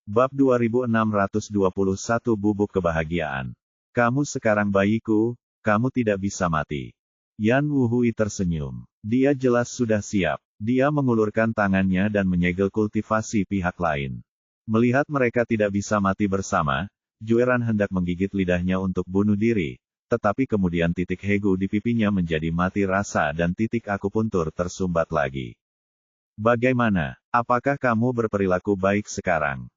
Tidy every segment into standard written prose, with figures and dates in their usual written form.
Bab 2621 Bubuk Kebahagiaan. Kamu sekarang bayiku, kamu tidak bisa mati. Yan Wuhui tersenyum. Dia jelas sudah siap. Dia mengulurkan tangannya dan menyegel kultivasi pihak lain. Melihat mereka tidak bisa mati bersama, Jueran hendak menggigit lidahnya untuk bunuh diri, tetapi kemudian titik Hegu di pipinya menjadi mati rasa dan titik akupuntur tersumbat lagi. Bagaimana? Apakah kamu berperilaku baik sekarang?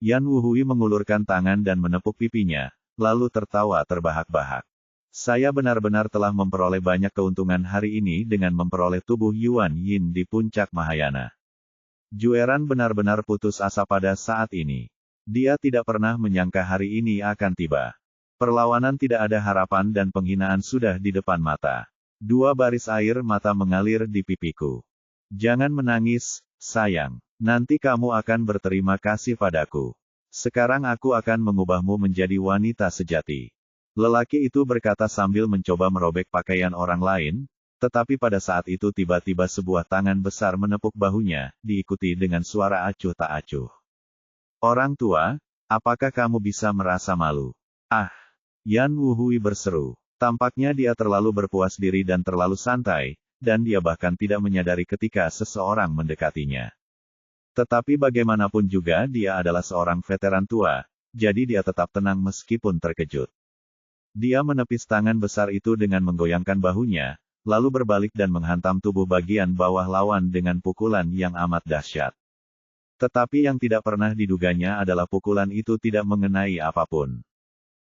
Yan Wuhui mengulurkan tangan dan menepuk pipinya, lalu tertawa terbahak-bahak. Saya benar-benar telah memperoleh banyak keuntungan hari ini dengan memperoleh tubuh Yuan Yin di puncak Mahayana. Jueran benar-benar putus asa pada saat ini. Dia tidak pernah menyangka hari ini akan tiba. Perlawanan tidak ada harapan dan penghinaan sudah di depan mata. 2 baris air mata mengalir di pipiku. Jangan menangis, sayang. Nanti kamu akan berterima kasih padaku. Sekarang aku akan mengubahmu menjadi wanita sejati. Lelaki itu berkata sambil mencoba merobek pakaian orang lain, tetapi pada saat itu tiba-tiba sebuah tangan besar menepuk bahunya, diikuti dengan suara acuh tak acuh. Orang tua, apakah kamu bisa merasa malu? Ah! Yan Wuhui berseru. Tampaknya dia terlalu berpuas diri dan terlalu santai, dan dia bahkan tidak menyadari ketika seseorang mendekatinya. Tetapi bagaimanapun juga dia adalah seorang veteran tua, jadi dia tetap tenang meskipun terkejut. Dia menepis tangan besar itu dengan menggoyangkan bahunya, lalu berbalik dan menghantam tubuh bagian bawah lawan dengan pukulan yang amat dahsyat. Tetapi yang tidak pernah diduganya adalah pukulan itu tidak mengenai apapun.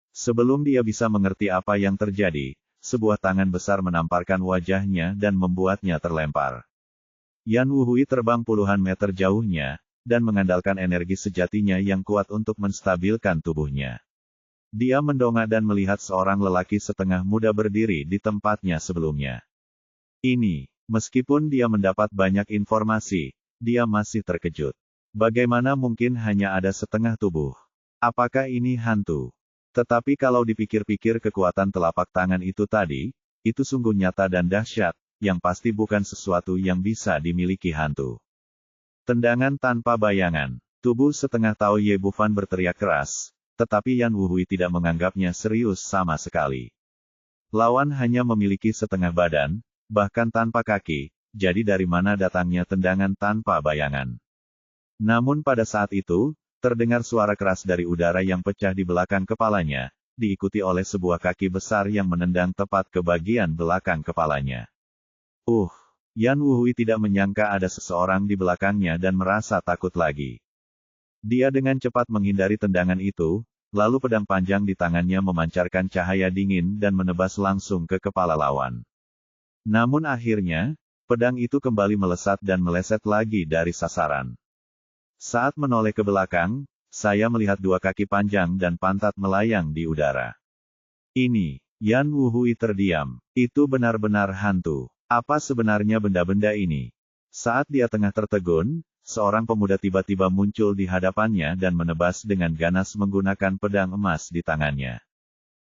Sebelum dia bisa mengerti apa yang terjadi, sebuah tangan besar menamparkan wajahnya dan membuatnya terlempar. Yan Wuhui terbang puluhan meter jauhnya, dan mengandalkan energi sejatinya yang kuat untuk menstabilkan tubuhnya. Dia mendongak dan melihat seorang lelaki setengah muda berdiri di tempatnya sebelumnya. Ini, meskipun dia mendapat banyak informasi, dia masih terkejut. Bagaimana mungkin hanya ada setengah tubuh? Apakah ini hantu? Tetapi kalau dipikir-pikir kekuatan telapak tangan itu tadi, itu sungguh nyata dan dahsyat, yang pasti bukan sesuatu yang bisa dimiliki hantu. Tendangan tanpa bayangan. Tubuh setengah Tao Ye Bufan berteriak keras, tetapi Yan Wuhui tidak menganggapnya serius sama sekali. Lawan hanya memiliki setengah badan, bahkan tanpa kaki, jadi dari mana datangnya tendangan tanpa bayangan. Namun pada saat itu, terdengar suara keras dari udara yang pecah di belakang kepalanya, diikuti oleh sebuah kaki besar yang menendang tepat ke bagian belakang kepalanya. Yan Wuhui tidak menyangka ada seseorang di belakangnya dan merasa takut lagi. Dia dengan cepat menghindari tendangan itu, lalu pedang panjang di tangannya memancarkan cahaya dingin dan menebas langsung ke kepala lawan. Namun akhirnya, pedang itu kembali melesat dan meleset lagi dari sasaran. Saat menoleh ke belakang, saya melihat 2 kaki panjang dan pantat melayang di udara. Ini, Yan Wuhui terdiam. Itu benar-benar hantu. Apa sebenarnya benda-benda ini? Saat dia tengah tertegun, seorang pemuda tiba-tiba muncul di hadapannya dan menebas dengan ganas menggunakan pedang emas di tangannya.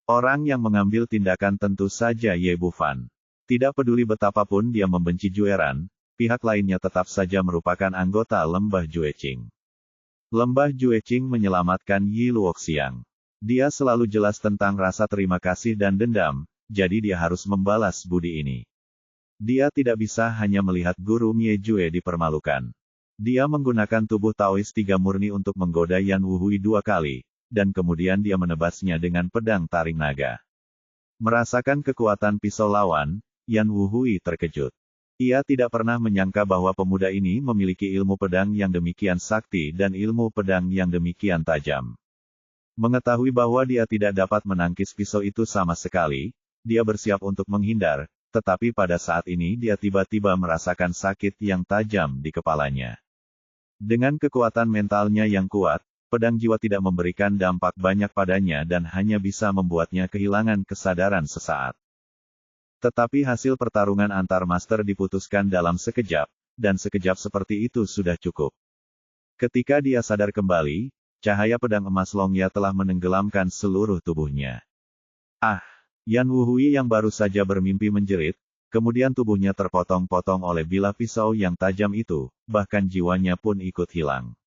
Orang yang mengambil tindakan tentu saja Ye Bufan. Tidak peduli betapapun dia membenci Jueran, pihak lainnya tetap saja merupakan anggota Lembah Jueqing. Lembah Jueqing menyelamatkan Yi Luoxiang. Dia selalu jelas tentang rasa terima kasih dan dendam, jadi dia harus membalas budi ini. Dia tidak bisa hanya melihat guru Mie Jue dipermalukan. Dia menggunakan tubuh Taois 3 murni untuk menggoda Yan Wuhui 2 kali, dan kemudian dia menebasnya dengan pedang taring naga. Merasakan kekuatan pisau lawan, Yan Wuhui terkejut. Ia tidak pernah menyangka bahwa pemuda ini memiliki ilmu pedang yang demikian sakti dan ilmu pedang yang demikian tajam. Mengetahui bahwa dia tidak dapat menangkis pisau itu sama sekali, dia bersiap untuk menghindar, tetapi pada saat ini dia tiba-tiba merasakan sakit yang tajam di kepalanya. Dengan kekuatan mentalnya yang kuat, pedang jiwa tidak memberikan dampak banyak padanya dan hanya bisa membuatnya kehilangan kesadaran sesaat. Tetapi hasil pertarungan antar master diputuskan dalam sekejap, dan sekejap seperti itu sudah cukup. Ketika dia sadar kembali, cahaya pedang emas Longya telah menenggelamkan seluruh tubuhnya. Ah! Yan Wuhui yang baru saja bermimpi menjerit, kemudian tubuhnya terpotong-potong oleh bilah pisau yang tajam itu, bahkan jiwanya pun ikut hilang.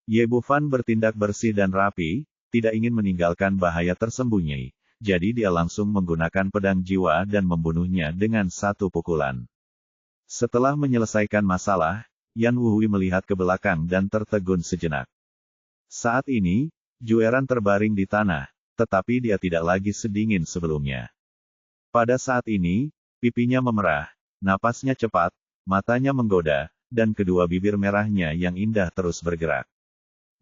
Ye Bufan bertindak bersih dan rapi, tidak ingin meninggalkan bahaya tersembunyi, jadi dia langsung menggunakan pedang jiwa dan membunuhnya dengan satu pukulan. Setelah menyelesaikan masalah, Yan Wuhui melihat ke belakang dan tertegun sejenak. Saat ini, Jueran terbaring di tanah, tetapi dia tidak lagi sedingin sebelumnya. Pada saat ini, pipinya memerah, napasnya cepat, matanya menggoda, dan kedua bibir merahnya yang indah terus bergerak.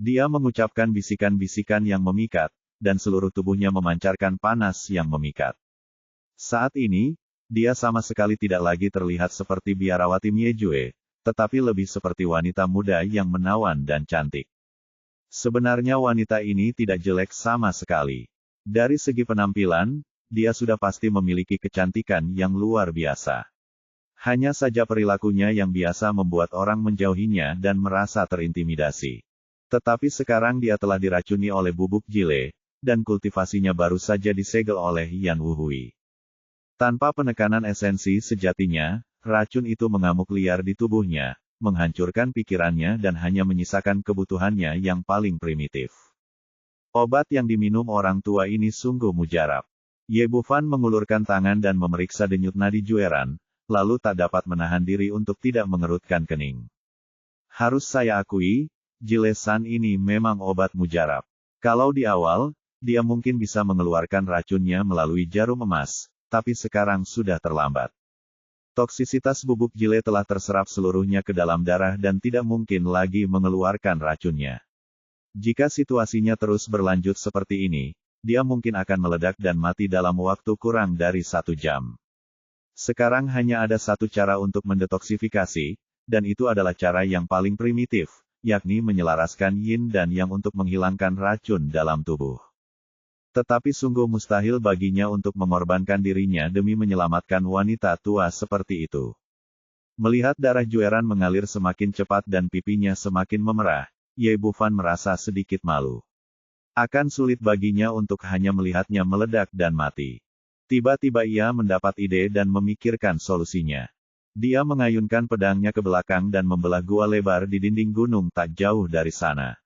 Dia mengucapkan bisikan-bisikan yang memikat, dan seluruh tubuhnya memancarkan panas yang memikat. Saat ini, dia sama sekali tidak lagi terlihat seperti biarawati Miejue, tetapi lebih seperti wanita muda yang menawan dan cantik. Sebenarnya wanita ini tidak jelek sama sekali. Dari segi penampilan, dia sudah pasti memiliki kecantikan yang luar biasa. Hanya saja perilakunya yang biasa membuat orang menjauhinya dan merasa terintimidasi. Tetapi sekarang dia telah diracuni oleh bubuk jile, dan kultivasinya baru saja disegel oleh Yan Wuhui. Tanpa penekanan esensi sejatinya, racun itu mengamuk liar di tubuhnya, menghancurkan pikirannya dan hanya menyisakan kebutuhannya yang paling primitif. Obat yang diminum orang tua ini sungguh mujarab. Ye Bufan mengulurkan tangan dan memeriksa denyut nadi Jueran, lalu tak dapat menahan diri untuk tidak mengerutkan kening. Harus saya akui, Jile-san ini memang obat mujarab. Kalau di awal, dia mungkin bisa mengeluarkan racunnya melalui jarum emas, tapi sekarang sudah terlambat. Toksisitas bubuk jile telah terserap seluruhnya ke dalam darah dan tidak mungkin lagi mengeluarkan racunnya. Jika situasinya terus berlanjut seperti ini, dia mungkin akan meledak dan mati dalam waktu kurang dari 1 jam. Sekarang hanya ada satu cara untuk mendetoksifikasi, dan itu adalah cara yang paling primitif, yakni menyelaraskan yin dan yang untuk menghilangkan racun dalam tubuh. Tetapi sungguh mustahil baginya untuk mengorbankan dirinya demi menyelamatkan wanita tua seperti itu. Melihat darah Jueran mengalir semakin cepat dan pipinya semakin memerah, Ye Bufan merasa sedikit malu. Akan sulit baginya untuk hanya melihatnya meledak dan mati. Tiba-tiba ia mendapat ide dan memikirkan solusinya. Dia mengayunkan pedangnya ke belakang dan membelah gua lebar di dinding gunung tak jauh dari sana.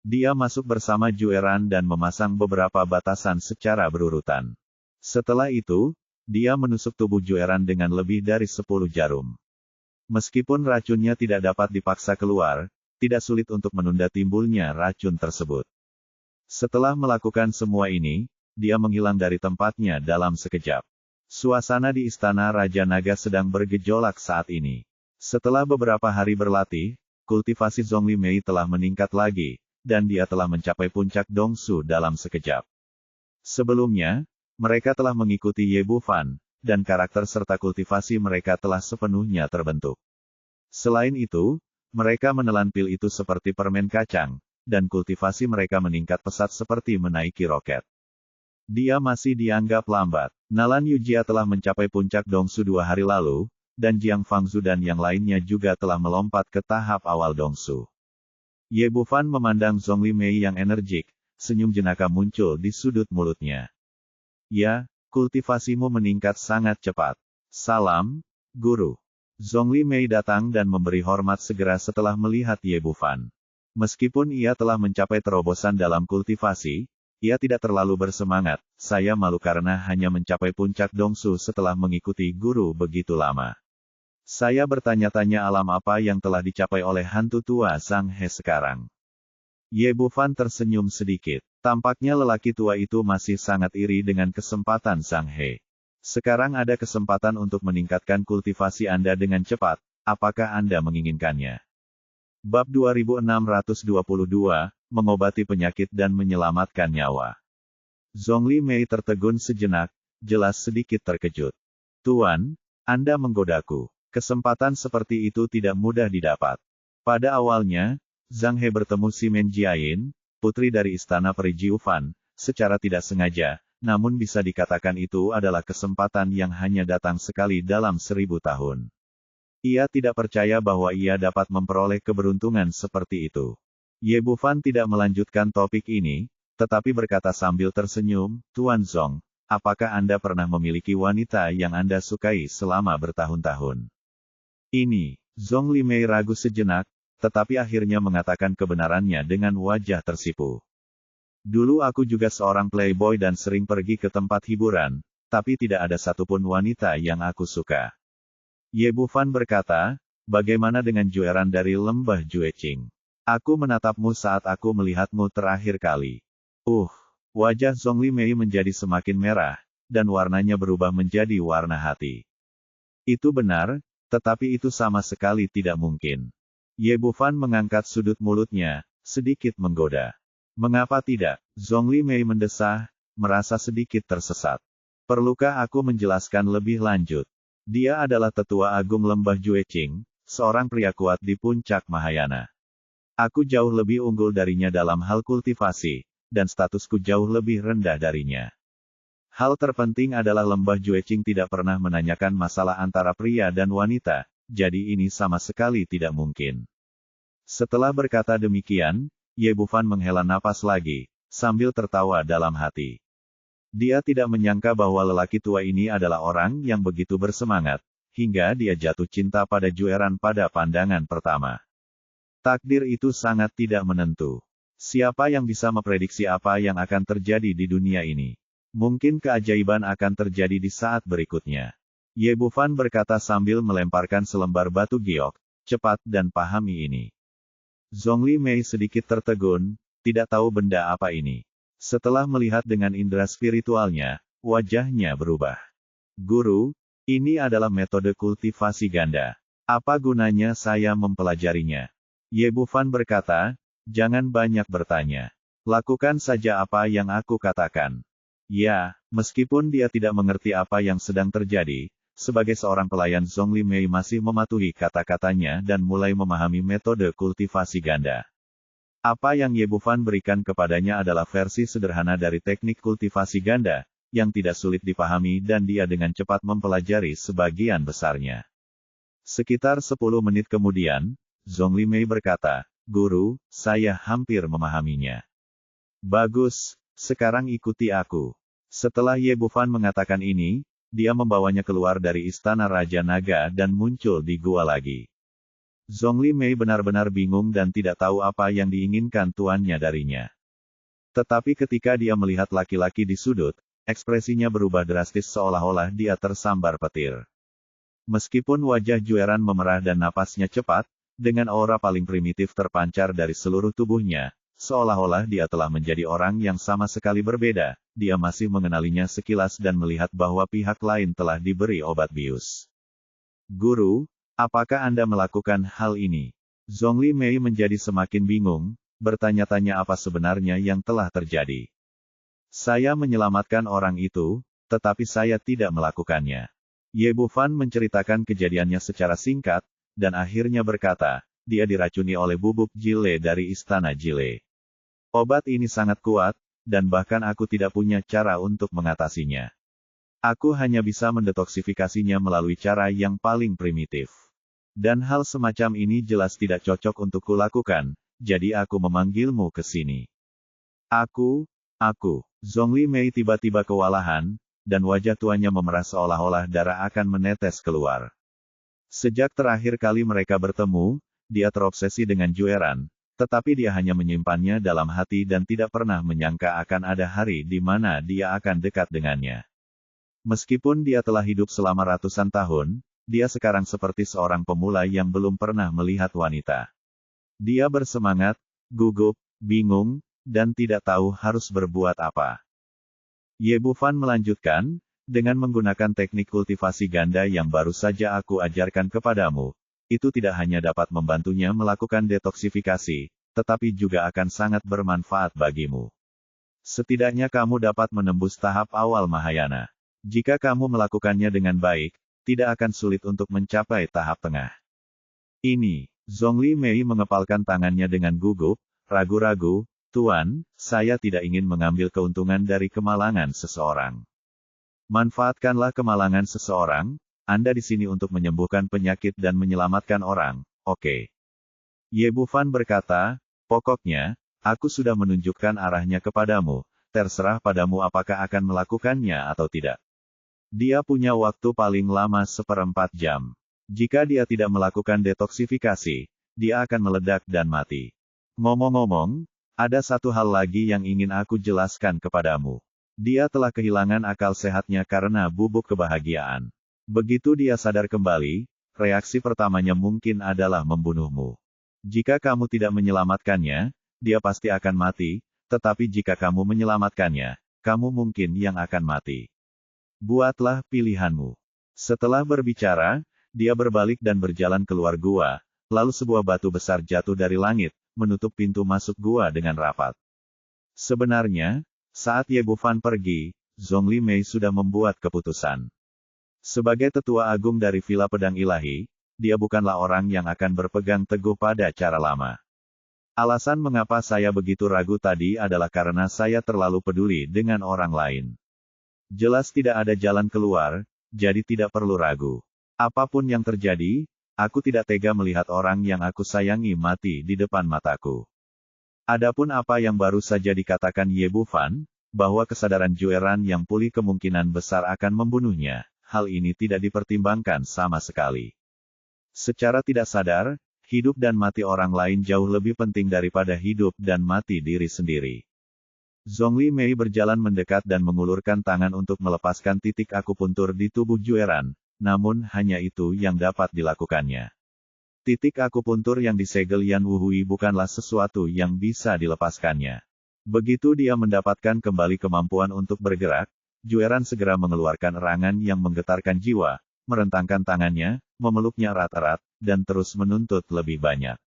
Dia masuk bersama Jueran dan memasang beberapa batasan secara berurutan. Setelah itu, dia menusuk tubuh Jueran dengan lebih dari 10 jarum. Meskipun racunnya tidak dapat dipaksa keluar, tidak sulit untuk menunda timbulnya racun tersebut. Setelah melakukan semua ini, dia menghilang dari tempatnya dalam sekejap. Suasana di Istana Raja Naga sedang bergejolak saat ini. Setelah beberapa hari berlatih, kultivasi Zhongli Mei telah meningkat lagi, dan dia telah mencapai puncak Dongsu dalam sekejap. Sebelumnya, mereka telah mengikuti Ye Bufan, dan karakter serta kultivasi mereka telah sepenuhnya terbentuk. Selain itu, mereka menelan pil itu seperti permen kacang, dan kultivasi mereka meningkat pesat seperti menaiki roket. Dia masih dianggap lambat. Nalan Yujia telah mencapai puncak Dongsu 2 hari lalu, dan Jiang Fangzu dan yang lainnya juga telah melompat ke tahap awal Dongsu. Ye Bufan memandang Zhongli Mei yang energik, senyum jenaka muncul di sudut mulutnya. Ya, kultivasimu meningkat sangat cepat. Salam, Guru. Zhongli Mei datang dan memberi hormat segera setelah melihat Ye Bufan. Meskipun ia telah mencapai terobosan dalam kultivasi, ia tidak terlalu bersemangat. Saya malu karena hanya mencapai puncak Dongsu setelah mengikuti guru begitu lama. Saya bertanya-tanya alam apa yang telah dicapai oleh hantu tua Sang He sekarang. Ye Bufan tersenyum sedikit. Tampaknya lelaki tua itu masih sangat iri dengan kesempatan Sang He. Sekarang ada kesempatan untuk meningkatkan kultivasi Anda dengan cepat. Apakah Anda menginginkannya? Bab 2622, Mengobati Penyakit dan Menyelamatkan Nyawa. Zhongli Mei tertegun sejenak, jelas sedikit terkejut. Tuan, Anda menggodaku. Kesempatan seperti itu tidak mudah didapat. Pada awalnya, Zhang He bertemu Simen Jiayin, putri dari Istana Peri Jiufan, secara tidak sengaja, namun bisa dikatakan itu adalah kesempatan yang hanya datang sekali dalam 1000 tahun. Ia tidak percaya bahwa ia dapat memperoleh keberuntungan seperti itu. Ye Bufan tidak melanjutkan topik ini, tetapi berkata sambil tersenyum, Tuan Zhong, apakah Anda pernah memiliki wanita yang Anda sukai selama bertahun-tahun? Ini, Zhongli Mei ragu sejenak, tetapi akhirnya mengatakan kebenarannya dengan wajah tersipu. Dulu aku juga seorang playboy dan sering pergi ke tempat hiburan, tapi tidak ada satupun wanita yang aku suka. Ye Bufan berkata, bagaimana dengan Jueran dari lembah Jueqing? Aku menatapmu saat aku melihatmu terakhir kali. Wajah Zhongli Mei menjadi semakin merah, dan warnanya berubah menjadi warna hati. Itu benar, tetapi itu sama sekali tidak mungkin. Ye Bufan mengangkat sudut mulutnya, sedikit menggoda. Mengapa tidak? Zhongli Mei mendesah, merasa sedikit tersesat. Perlukah aku menjelaskan lebih lanjut? Dia adalah tetua agung lembah Jueqing, seorang pria kuat di puncak Mahayana. Aku jauh lebih unggul darinya dalam hal kultivasi, dan statusku jauh lebih rendah darinya. Hal terpenting adalah lembah Jueqing tidak pernah menanyakan masalah antara pria dan wanita, jadi ini sama sekali tidak mungkin. Setelah berkata demikian, Ye Bufan menghela napas lagi, sambil tertawa dalam hati. Dia tidak menyangka bahwa lelaki tua ini adalah orang yang begitu bersemangat, hingga dia jatuh cinta pada Jueran pada pandangan pertama. Takdir itu sangat tidak menentu. Siapa yang bisa memprediksi apa yang akan terjadi di dunia ini? Mungkin keajaiban akan terjadi di saat berikutnya. Ye Bufan berkata sambil melemparkan selembar batu giok, cepat dan pahami ini. Zhongli Mei sedikit tertegun, tidak tahu benda apa ini. Setelah melihat dengan indera spiritualnya, wajahnya berubah. Guru, ini adalah metode kultivasi ganda. Apa gunanya saya mempelajarinya? Ye Bufan berkata, jangan banyak bertanya. Lakukan saja apa yang aku katakan. Ya, meskipun dia tidak mengerti apa yang sedang terjadi, sebagai seorang pelayan Zhongli Mei masih mematuhi kata-katanya dan mulai memahami metode kultivasi ganda. Apa yang Ye Bufan berikan kepadanya adalah versi sederhana dari teknik kultivasi ganda, yang tidak sulit dipahami dan dia dengan cepat mempelajari sebagian besarnya. Sekitar 10 menit kemudian, Zhongli Mei berkata, Guru, saya hampir memahaminya. Bagus, sekarang ikuti aku. Setelah Ye Bufan mengatakan ini, dia membawanya keluar dari istana Raja Naga dan muncul di gua lagi. Zhongli Mei benar-benar bingung dan tidak tahu apa yang diinginkan tuannya darinya. Tetapi ketika dia melihat laki-laki di sudut, ekspresinya berubah drastis seolah-olah dia tersambar petir. Meskipun wajah Jueran memerah dan napasnya cepat, dengan aura paling primitif terpancar dari seluruh tubuhnya, seolah-olah dia telah menjadi orang yang sama sekali berbeda, dia masih mengenalinya sekilas dan melihat bahwa pihak lain telah diberi obat bius. Guru, apakah Anda melakukan hal ini? Zhongli Mei menjadi semakin bingung, bertanya-tanya apa sebenarnya yang telah terjadi. Saya menyelamatkan orang itu, tetapi saya tidak melakukannya. Ye Bufan menceritakan kejadiannya secara singkat, dan akhirnya berkata, dia diracuni oleh bubuk Jile dari istana Jile. Obat ini sangat kuat, dan bahkan aku tidak punya cara untuk mengatasinya. Aku hanya bisa mendetoksifikasinya melalui cara yang paling primitif. Dan hal semacam ini jelas tidak cocok untuk kulakukan, jadi aku memanggilmu ke sini. Aku. Zhongli Mei tiba-tiba kewalahan, dan wajah tuanya memerah seolah-olah darah akan menetes keluar. Sejak terakhir kali mereka bertemu, dia terobsesi dengan Jueran, tetapi dia hanya menyimpannya dalam hati dan tidak pernah menyangka akan ada hari di mana dia akan dekat dengannya. Meskipun dia telah hidup selama ratusan tahun, dia sekarang seperti seorang pemula yang belum pernah melihat wanita. Dia bersemangat, gugup, bingung, dan tidak tahu harus berbuat apa. Ye Bufan melanjutkan, dengan menggunakan teknik kultivasi ganda yang baru saja aku ajarkan kepadamu, itu tidak hanya dapat membantunya melakukan detoksifikasi, tetapi juga akan sangat bermanfaat bagimu. Setidaknya kamu dapat menembus tahap awal Mahayana. Jika kamu melakukannya dengan baik, tidak akan sulit untuk mencapai tahap tengah. Ini, Zhongli Mei mengepalkan tangannya dengan gugup, ragu-ragu, Tuan, saya tidak ingin mengambil keuntungan dari kemalangan seseorang. Manfaatkanlah kemalangan seseorang, Anda di sini untuk menyembuhkan penyakit dan menyelamatkan orang, oke? Ye Bufan berkata, pokoknya, aku sudah menunjukkan arahnya kepadamu, terserah padamu apakah akan melakukannya atau tidak. Dia punya waktu paling lama 1/4 jam. Jika dia tidak melakukan detoksifikasi, dia akan meledak dan mati. Ngomong-ngomong, ada satu hal lagi yang ingin aku jelaskan kepadamu. Dia telah kehilangan akal sehatnya karena bubuk kebahagiaan. Begitu dia sadar kembali, reaksi pertamanya mungkin adalah membunuhmu. Jika kamu tidak menyelamatkannya, dia pasti akan mati, tetapi jika kamu menyelamatkannya, kamu mungkin yang akan mati. Buatlah pilihanmu. Setelah berbicara, dia berbalik dan berjalan keluar gua, lalu sebuah batu besar jatuh dari langit, menutup pintu masuk gua dengan rapat. Sebenarnya, saat Ye Bufan pergi, Zhongli Mei sudah membuat keputusan. Sebagai tetua agung dari Villa Pedang Ilahi, dia bukanlah orang yang akan berpegang teguh pada cara lama. Alasan mengapa saya begitu ragu tadi adalah karena saya terlalu peduli dengan orang lain. Jelas tidak ada jalan keluar, jadi tidak perlu ragu. Apapun yang terjadi, aku tidak tega melihat orang yang aku sayangi mati di depan mataku. Adapun apa yang baru saja dikatakan Ye Bufan, bahwa kesadaran Jueran yang pulih kemungkinan besar akan membunuhnya, hal ini tidak dipertimbangkan sama sekali. Secara tidak sadar, hidup dan mati orang lain jauh lebih penting daripada hidup dan mati diri sendiri. Zhongli Mei berjalan mendekat dan mengulurkan tangan untuk melepaskan titik akupuntur di tubuh Jueran, namun hanya itu yang dapat dilakukannya. Titik akupuntur yang disegel Yan Wuhui bukanlah sesuatu yang bisa dilepaskannya. Begitu dia mendapatkan kembali kemampuan untuk bergerak, Jueran segera mengeluarkan erangan yang menggetarkan jiwa, merentangkan tangannya, memeluknya erat-erat, dan terus menuntut lebih banyak.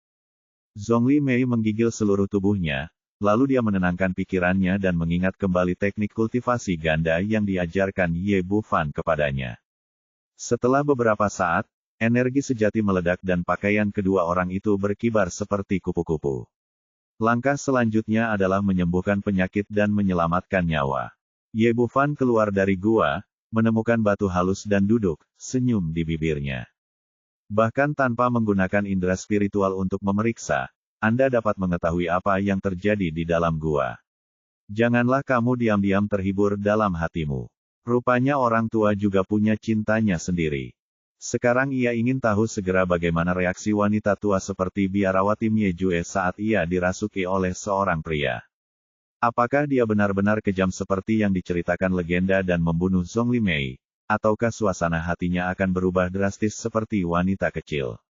Zhongli Mei menggigil seluruh tubuhnya, lalu dia menenangkan pikirannya dan mengingat kembali teknik kultivasi ganda yang diajarkan Ye Bufan kepadanya. Setelah beberapa saat, energi sejati meledak dan pakaian kedua orang itu berkibar seperti kupu-kupu. Langkah selanjutnya adalah menyembuhkan penyakit dan menyelamatkan nyawa. Ye Bufan keluar dari gua, menemukan batu halus dan duduk, senyum di bibirnya. Bahkan tanpa menggunakan indera spiritual untuk memeriksa, Anda dapat mengetahui apa yang terjadi di dalam gua. Janganlah kamu diam-diam terhibur dalam hatimu. Rupanya orang tua juga punya cintanya sendiri. Sekarang ia ingin tahu segera bagaimana reaksi wanita tua seperti biarawati Miejue saat ia dirasuki oleh seorang pria. Apakah dia benar-benar kejam seperti yang diceritakan legenda dan membunuh Zhongli Mei, ataukah suasana hatinya akan berubah drastis seperti wanita kecil?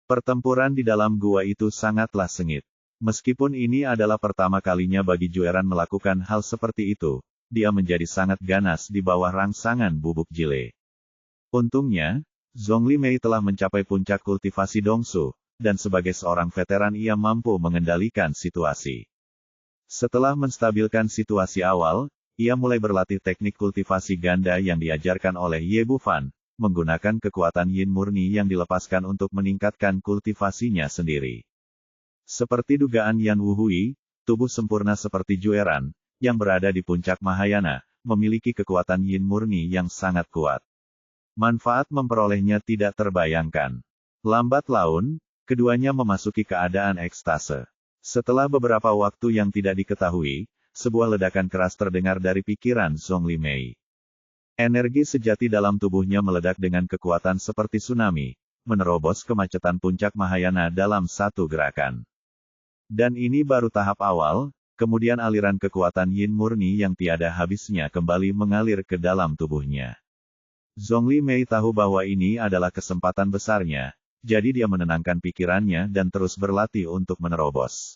Pertempuran di dalam gua itu sangatlah sengit. Meskipun ini adalah pertama kalinya bagi Jueran melakukan hal seperti itu, dia menjadi sangat ganas di bawah rangsangan bubuk jile. Untungnya, Zhongli Mei telah mencapai puncak kultivasi Dongsu, dan sebagai seorang veteran ia mampu mengendalikan situasi. Setelah menstabilkan situasi awal, ia mulai berlatih teknik kultivasi ganda yang diajarkan oleh Ye Bufan, menggunakan kekuatan yin murni yang dilepaskan untuk meningkatkan kultivasinya sendiri. Seperti dugaan Yan Wuhui, tubuh sempurna seperti Jueran, yang berada di puncak Mahayana, memiliki kekuatan yin murni yang sangat kuat. Manfaat memperolehnya tidak terbayangkan. Lambat laun, keduanya memasuki keadaan ekstase. Setelah beberapa waktu yang tidak diketahui, sebuah ledakan keras terdengar dari pikiran Zhongli Mei. Energi sejati dalam tubuhnya meledak dengan kekuatan seperti tsunami, menerobos kemacetan puncak Mahayana dalam satu gerakan. Dan ini baru tahap awal, kemudian aliran kekuatan yin murni yang tiada habisnya kembali mengalir ke dalam tubuhnya. Zhongli Mei tahu bahwa ini adalah kesempatan besarnya, jadi dia menenangkan pikirannya dan terus berlatih untuk menerobos.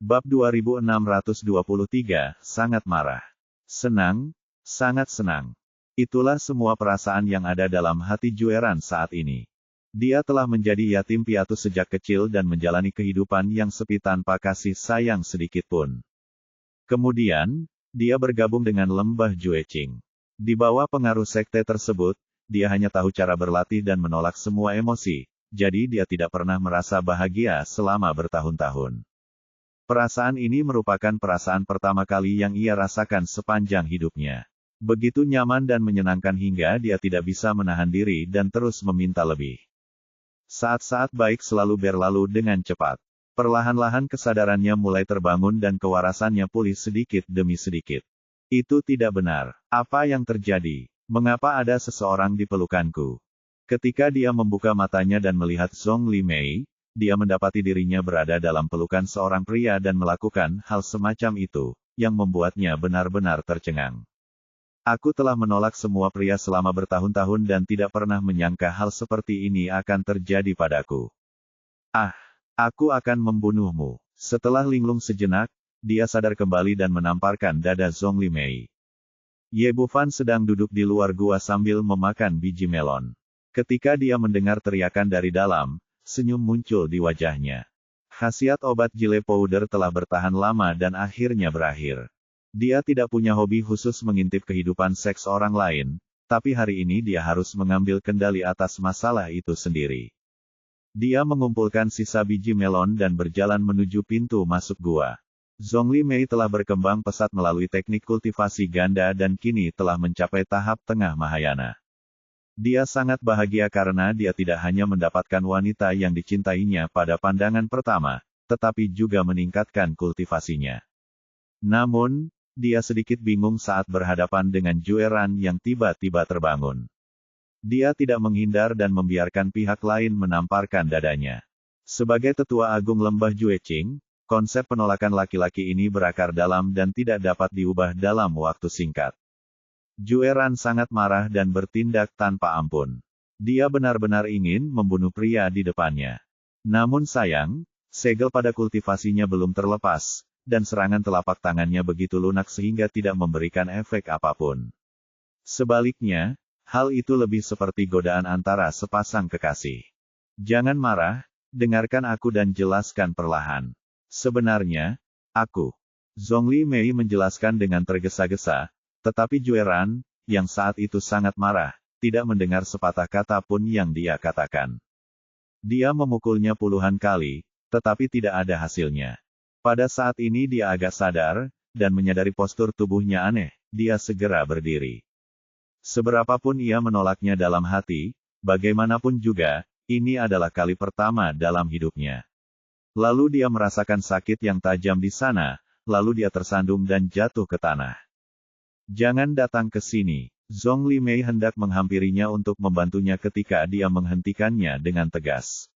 Bab 2623, sangat marah. Senang, sangat senang. Itulah semua perasaan yang ada dalam hati Jueran saat ini. Dia telah menjadi yatim piatu sejak kecil dan menjalani kehidupan yang sepi tanpa kasih sayang sedikit pun. Kemudian, dia bergabung dengan lembah Jueqing. Di bawah pengaruh sekte tersebut, dia hanya tahu cara berlatih dan menolak semua emosi, jadi dia tidak pernah merasa bahagia selama bertahun-tahun. Perasaan ini merupakan perasaan pertama kali yang ia rasakan sepanjang hidupnya. Begitu nyaman dan menyenangkan hingga dia tidak bisa menahan diri dan terus meminta lebih. Saat-saat baik selalu berlalu dengan cepat. Perlahan-lahan kesadarannya mulai terbangun dan kewarasannya pulih sedikit demi sedikit. Itu tidak benar. Apa yang terjadi? Mengapa ada seseorang di pelukanku? Ketika dia membuka matanya dan melihat Zhongli Mei, dia mendapati dirinya berada dalam pelukan seorang pria dan melakukan hal semacam itu, yang membuatnya benar-benar tercengang. Aku telah menolak semua pria selama bertahun-tahun dan tidak pernah menyangka hal seperti ini akan terjadi padaku. Ah, aku akan membunuhmu. Setelah linglung sejenak, dia sadar kembali dan menamparkan dada Zhongli Mei. Ye Bufan sedang duduk di luar gua sambil memakan biji melon. Ketika dia mendengar teriakan dari dalam, senyum muncul di wajahnya. Khasiat obat Jile Powder telah bertahan lama dan akhirnya berakhir. Dia tidak punya hobi khusus mengintip kehidupan seks orang lain, tapi hari ini dia harus mengambil kendali atas masalah itu sendiri. Dia mengumpulkan sisa biji melon dan berjalan menuju pintu masuk gua. Zhongli Mei telah berkembang pesat melalui teknik kultivasi ganda dan kini telah mencapai tahap tengah Mahayana. Dia sangat bahagia karena dia tidak hanya mendapatkan wanita yang dicintainya pada pandangan pertama, tetapi juga meningkatkan kultivasinya. Namun, dia sedikit bingung saat berhadapan dengan Jueran yang tiba-tiba terbangun. Dia tidak menghindar dan membiarkan pihak lain menamparkan dadanya. Sebagai tetua agung lembah Jueqing, konsep penolakan laki-laki ini berakar dalam dan tidak dapat diubah dalam waktu singkat. Jueran sangat marah dan bertindak tanpa ampun. Dia benar-benar ingin membunuh pria di depannya. Namun sayang, segel pada kultivasinya belum terlepas, dan serangan telapak tangannya begitu lunak sehingga tidak memberikan efek apapun. Sebaliknya, hal itu lebih seperti godaan antara sepasang kekasih. Jangan marah, dengarkan aku dan jelaskan perlahan. Sebenarnya, aku. Zhongli Mei menjelaskan dengan tergesa-gesa, tetapi Jueran, yang saat itu sangat marah, tidak mendengar sepatah kata pun yang dia katakan. Dia memukulnya puluhan kali, tetapi tidak ada hasilnya. Pada saat ini dia agak sadar, dan menyadari postur tubuhnya aneh, dia segera berdiri. Seberapapun ia menolaknya dalam hati, bagaimanapun juga, ini adalah kali pertama dalam hidupnya. Lalu dia merasakan sakit yang tajam di sana, lalu dia tersandung dan jatuh ke tanah. Jangan datang ke sini. Zhongli Mei hendak menghampirinya untuk membantunya ketika dia menghentikannya dengan tegas.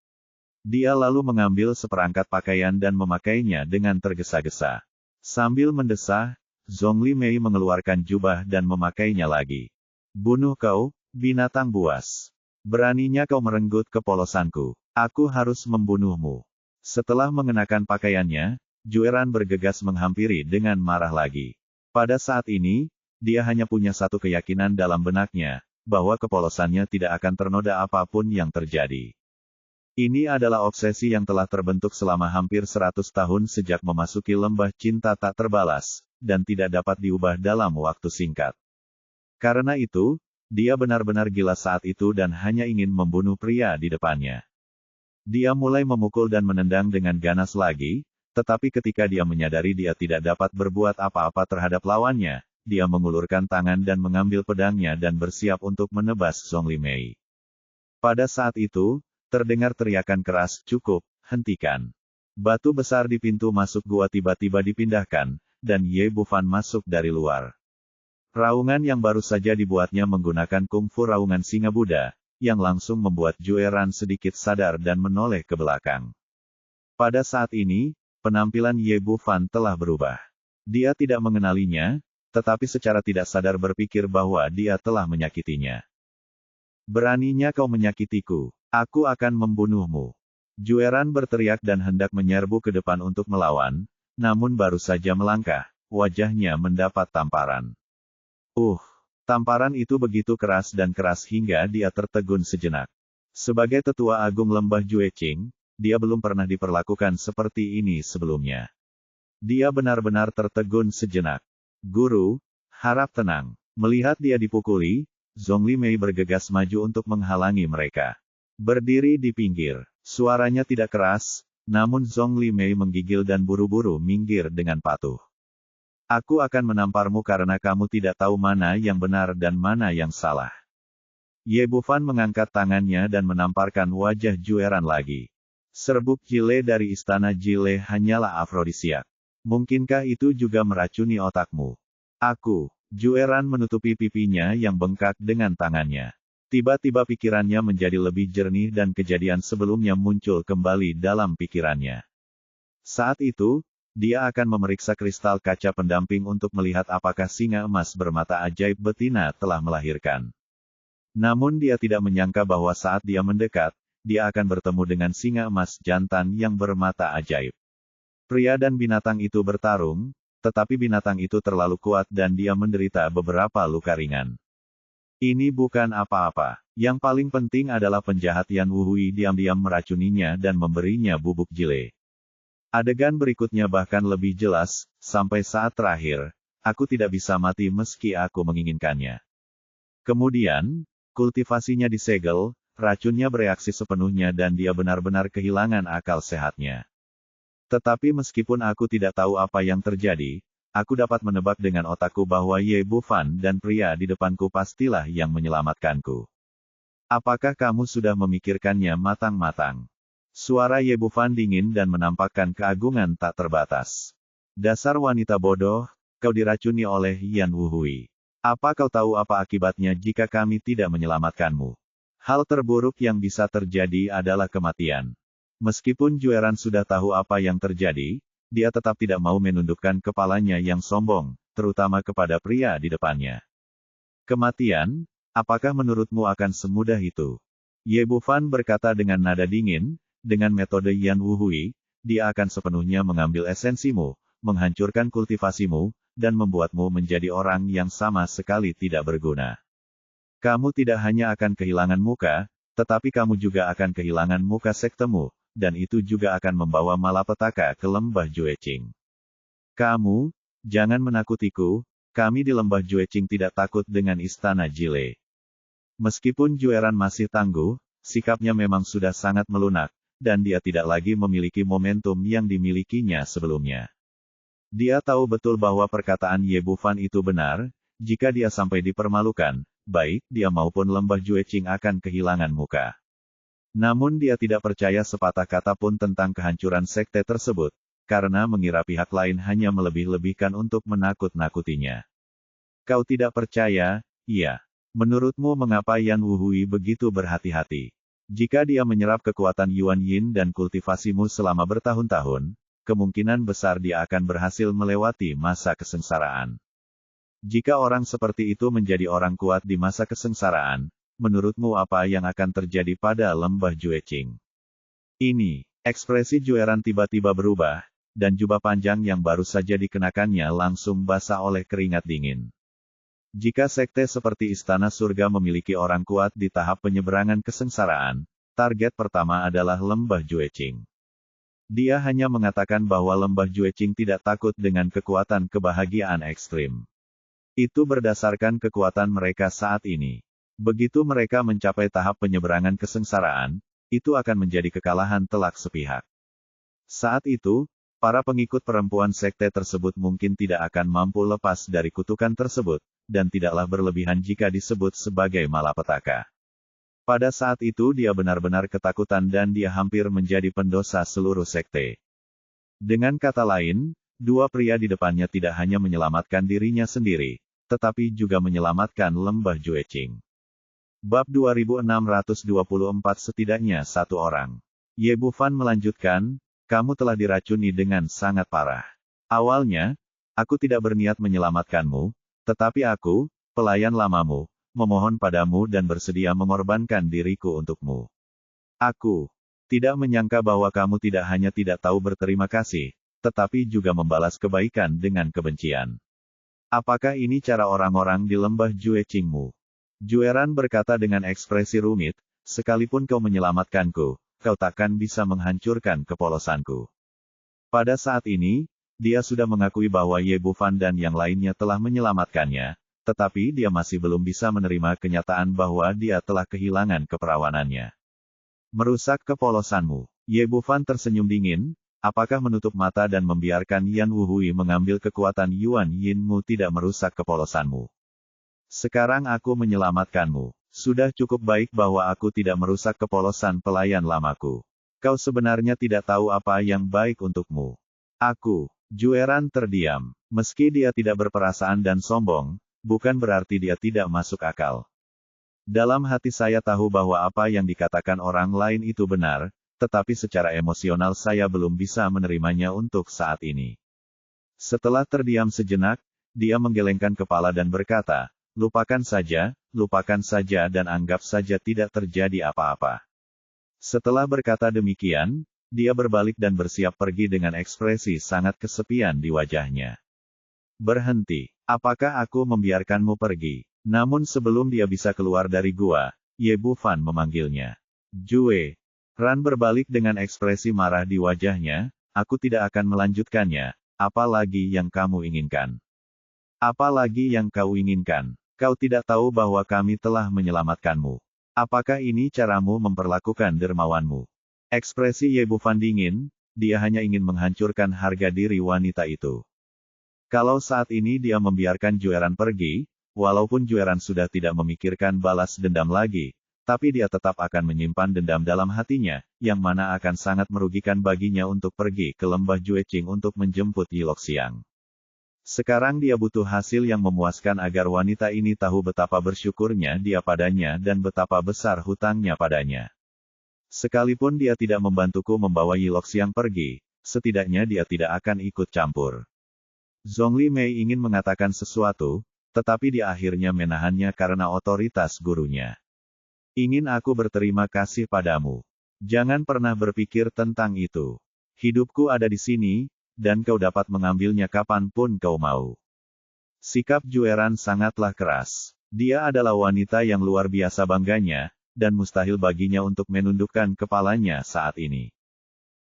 Dia lalu mengambil seperangkat pakaian dan memakainya dengan tergesa-gesa. Sambil mendesah, Zhongli Mei mengeluarkan jubah dan memakainya lagi. Bunuh kau, binatang buas. Beraninya kau merenggut kepolosanku. Aku harus membunuhmu. Setelah mengenakan pakaiannya, Jueran bergegas menghampiri dengan marah lagi. Pada saat ini, dia hanya punya satu keyakinan dalam benaknya, bahwa kepolosannya tidak akan ternoda apapun yang terjadi. Ini adalah obsesi yang telah terbentuk selama hampir 100 tahun sejak memasuki lembah cinta tak terbalas, dan tidak dapat diubah dalam waktu singkat. Karena itu, dia benar-benar gila saat itu dan hanya ingin membunuh pria di depannya. Dia mulai memukul dan menendang dengan ganas lagi, tetapi ketika dia menyadari dia tidak dapat berbuat apa-apa terhadap lawannya, dia mengulurkan tangan dan mengambil pedangnya dan bersiap untuk menebas Zhongli Mei. Pada saat itu, terdengar teriakan keras, "Cukup, hentikan." Batu besar di pintu masuk gua tiba-tiba dipindahkan, dan Ye Bufan masuk dari luar. Raungan yang baru saja dibuatnya menggunakan kungfu raungan singa Buddha, yang langsung membuat Jueran sedikit sadar dan menoleh ke belakang. Pada saat ini, penampilan Ye Bufan telah berubah. Dia tidak mengenalinya, tetapi secara tidak sadar berpikir bahwa dia telah menyakitinya. Beraninya kau menyakitiku, aku akan membunuhmu. Jueran berteriak dan hendak menyerbu ke depan untuk melawan, namun baru saja melangkah, wajahnya mendapat tamparan. Tamparan itu begitu keras dan keras hingga dia tertegun sejenak. Sebagai tetua agung lembah Jueqing, dia belum pernah diperlakukan seperti ini sebelumnya. Dia benar-benar tertegun sejenak. Guru, harap tenang. Melihat dia dipukuli, Zhongli Mei bergegas maju untuk menghalangi mereka. Berdiri di pinggir. Suaranya tidak keras, namun Zhongli Mei menggigil dan buru-buru minggir dengan patuh. Aku akan menamparmu karena kamu tidak tahu mana yang benar dan mana yang salah. Ye Bufan mengangkat tangannya dan menamparkan wajah Jueran lagi. Serbuk Jile dari istana Jile hanyalah afrodisiak. Mungkinkah itu juga meracuni otakmu? Aku. Jueran menutupi pipinya yang bengkak dengan tangannya. Tiba-tiba pikirannya menjadi lebih jernih dan kejadian sebelumnya muncul kembali dalam pikirannya. Saat itu, dia akan memeriksa kristal kaca pendamping untuk melihat apakah singa emas bermata ajaib betina telah melahirkan. Namun dia tidak menyangka bahwa saat dia mendekat, dia akan bertemu dengan singa emas jantan yang bermata ajaib. Pria dan binatang itu bertarung, tetapi binatang itu terlalu kuat dan dia menderita beberapa luka ringan. Ini bukan apa-apa. Yang paling penting adalah penjahat Yan Wuhui diam-diam meracuninya dan memberinya bubuk jile. Adegan berikutnya bahkan lebih jelas, sampai saat terakhir, aku tidak bisa mati meski aku menginginkannya. Kemudian, kultivasinya disegel, racunnya bereaksi sepenuhnya dan dia benar-benar kehilangan akal sehatnya. Tetapi meskipun aku tidak tahu apa yang terjadi, aku dapat menebak dengan otakku bahwa Ye Bufan dan pria di depanku pastilah yang menyelamatkanku. Apakah kamu sudah memikirkannya matang-matang? Suara Ye Bufan dingin dan menampakkan keagungan tak terbatas. Dasar wanita bodoh, kau diracuni oleh Yan Wuhui. Apa kau tahu apa akibatnya jika kami tidak menyelamatkanmu? Hal terburuk yang bisa terjadi adalah kematian. Meskipun Jueran sudah tahu apa yang terjadi, dia tetap tidak mau menundukkan kepalanya yang sombong, terutama kepada pria di depannya. Kematian, apakah menurutmu akan semudah itu? Ye Bufan berkata dengan nada dingin, dengan metode Yan Wuhui, dia akan sepenuhnya mengambil esensimu, menghancurkan kultivasimu, dan membuatmu menjadi orang yang sama sekali tidak berguna. Kamu tidak hanya akan kehilangan muka, tetapi kamu juga akan kehilangan muka sektemu, dan itu juga akan membawa malapetaka ke lembah Jueqing. Kamu, jangan menakutiku, kami di lembah Jueqing tidak takut dengan istana Jile. Meskipun Jueran masih tangguh, sikapnya memang sudah sangat melunak, dan dia tidak lagi memiliki momentum yang dimilikinya sebelumnya. Dia tahu betul bahwa perkataan Ye Bufan itu benar, jika dia sampai dipermalukan, baik dia maupun lembah Jueqing akan kehilangan muka. Namun dia tidak percaya sepatah kata pun tentang kehancuran sekte tersebut, karena mengira pihak lain hanya melebih-lebihkan untuk menakut-nakutinya. Kau tidak percaya? Iya. Menurutmu mengapa Yan Wuhui begitu berhati-hati? Jika dia menyerap kekuatan Yuan Yin dan kultivasimu selama bertahun-tahun, kemungkinan besar dia akan berhasil melewati masa kesengsaraan. Jika orang seperti itu menjadi orang kuat di masa kesengsaraan, menurutmu apa yang akan terjadi pada lembah Jueqing? Ini, ekspresi Jueran tiba-tiba berubah, dan jubah panjang yang baru saja dikenakannya langsung basah oleh keringat dingin. Jika sekte seperti Istana Surga memiliki orang kuat di tahap penyeberangan kesengsaraan, target pertama adalah lembah Jueqing. Dia hanya mengatakan bahwa lembah Jueqing tidak takut dengan kekuatan kebahagiaan ekstrim. Itu berdasarkan kekuatan mereka saat ini. Begitu mereka mencapai tahap penyeberangan kesengsaraan, itu akan menjadi kekalahan telak sepihak. Saat itu, para pengikut perempuan sekte tersebut mungkin tidak akan mampu lepas dari kutukan tersebut, dan tidaklah berlebihan jika disebut sebagai malapetaka. Pada saat itu dia benar-benar ketakutan dan dia hampir menjadi pendosa seluruh sekte. Dengan kata lain, dua pria di depannya tidak hanya menyelamatkan dirinya sendiri, tetapi juga menyelamatkan lembah Jueqing. Bab 2624 setidaknya satu orang. Ye Bufan melanjutkan, kamu telah diracuni dengan sangat parah. Awalnya, aku tidak berniat menyelamatkanmu, tetapi aku, pelayan lamamu, memohon padamu dan bersedia mengorbankan diriku untukmu. Aku tidak menyangka bahwa kamu tidak hanya tidak tahu berterima kasih, tetapi juga membalas kebaikan dengan kebencian. Apakah ini cara orang-orang di lembah Jueqingmu? Jueran berkata dengan ekspresi rumit, sekalipun kau menyelamatkanku, kau takkan bisa menghancurkan kepolosanku. Pada saat ini, dia sudah mengakui bahwa Ye Bufan dan yang lainnya telah menyelamatkannya, tetapi dia masih belum bisa menerima kenyataan bahwa dia telah kehilangan keperawanannya. Merusak kepolosanmu. Ye Bufan tersenyum dingin, apakah menutup mata dan membiarkan Yan Wuhui mengambil kekuatan Yuan Yinmu tidak merusak kepolosanmu? Sekarang aku menyelamatkanmu. Sudah cukup baik bahwa aku tidak merusak kepolosan pelayan lamaku. Kau sebenarnya tidak tahu apa yang baik untukmu. Aku, Jueran terdiam. Meski dia tidak berperasaan dan sombong, bukan berarti dia tidak masuk akal. Dalam hati saya tahu bahwa apa yang dikatakan orang lain itu benar, tetapi secara emosional saya belum bisa menerimanya untuk saat ini. Setelah terdiam sejenak, dia menggelengkan kepala dan berkata, lupakan saja dan anggap saja tidak terjadi apa-apa. Setelah berkata demikian, dia berbalik dan bersiap pergi dengan ekspresi sangat kesepian di wajahnya. Berhenti, apakah aku membiarkanmu pergi? Namun sebelum dia bisa keluar dari gua, Ye Bufan memanggilnya. Jue. Ran berbalik dengan ekspresi marah di wajahnya, aku tidak akan melanjutkannya, apa lagi yang kamu inginkan? Apa lagi yang kau inginkan? Kau tidak tahu bahwa kami telah menyelamatkanmu. Apakah ini caramu memperlakukan dermawanmu? Ekspresi Ye Bufan dingin, dia hanya ingin menghancurkan harga diri wanita itu. Kalau saat ini dia membiarkan Jueran pergi, walaupun Jueran sudah tidak memikirkan balas dendam lagi, tapi dia tetap akan menyimpan dendam dalam hatinya, yang mana akan sangat merugikan baginya untuk pergi ke lembah Jueqing untuk menjemput Yi Loxiang. Sekarang dia butuh hasil yang memuaskan agar wanita ini tahu betapa bersyukurnya dia padanya dan betapa besar hutangnya padanya. Sekalipun dia tidak membantuku membawa Yi Loxiang pergi, setidaknya dia tidak akan ikut campur. Zhongli Mei ingin mengatakan sesuatu, tetapi dia akhirnya menahannya karena otoritas gurunya. Ingin aku berterima kasih padamu. Jangan pernah berpikir tentang itu. Hidupku ada di sini, dan kau dapat mengambilnya kapanpun kau mau. Sikap Jueran sangatlah keras. Dia adalah wanita yang luar biasa bangganya, dan mustahil baginya untuk menundukkan kepalanya saat ini.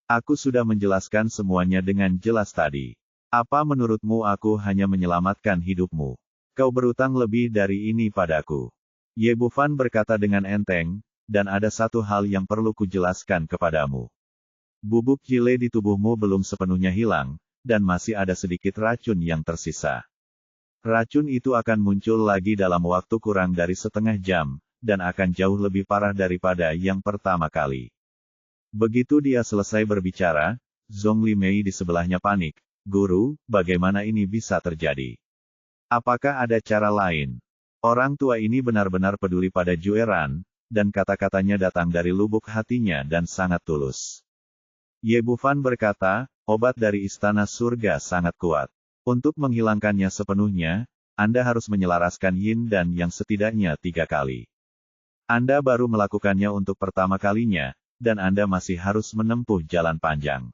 Aku sudah menjelaskan semuanya dengan jelas tadi. Apa menurutmu aku hanya menyelamatkan hidupmu? Kau berutang lebih dari ini padaku. Ye Bufan berkata dengan enteng, dan ada satu hal yang perlu kujelaskan kepadamu. Bubuk jile di tubuhmu belum sepenuhnya hilang, dan masih ada sedikit racun yang tersisa. Racun itu akan muncul lagi dalam waktu kurang dari setengah jam, dan akan jauh lebih parah daripada yang pertama kali. Begitu dia selesai berbicara, Zhongli Mei di sebelahnya panik. Guru, bagaimana ini bisa terjadi? Apakah ada cara lain? Orang tua ini benar-benar peduli pada Jueran, dan kata-katanya datang dari lubuk hatinya dan sangat tulus. Ye Bufan berkata, obat dari istana surga sangat kuat. Untuk menghilangkannya sepenuhnya, Anda harus menyelaraskan yin dan yang setidaknya 3 kali. Anda baru melakukannya untuk pertama kalinya, dan Anda masih harus menempuh jalan panjang.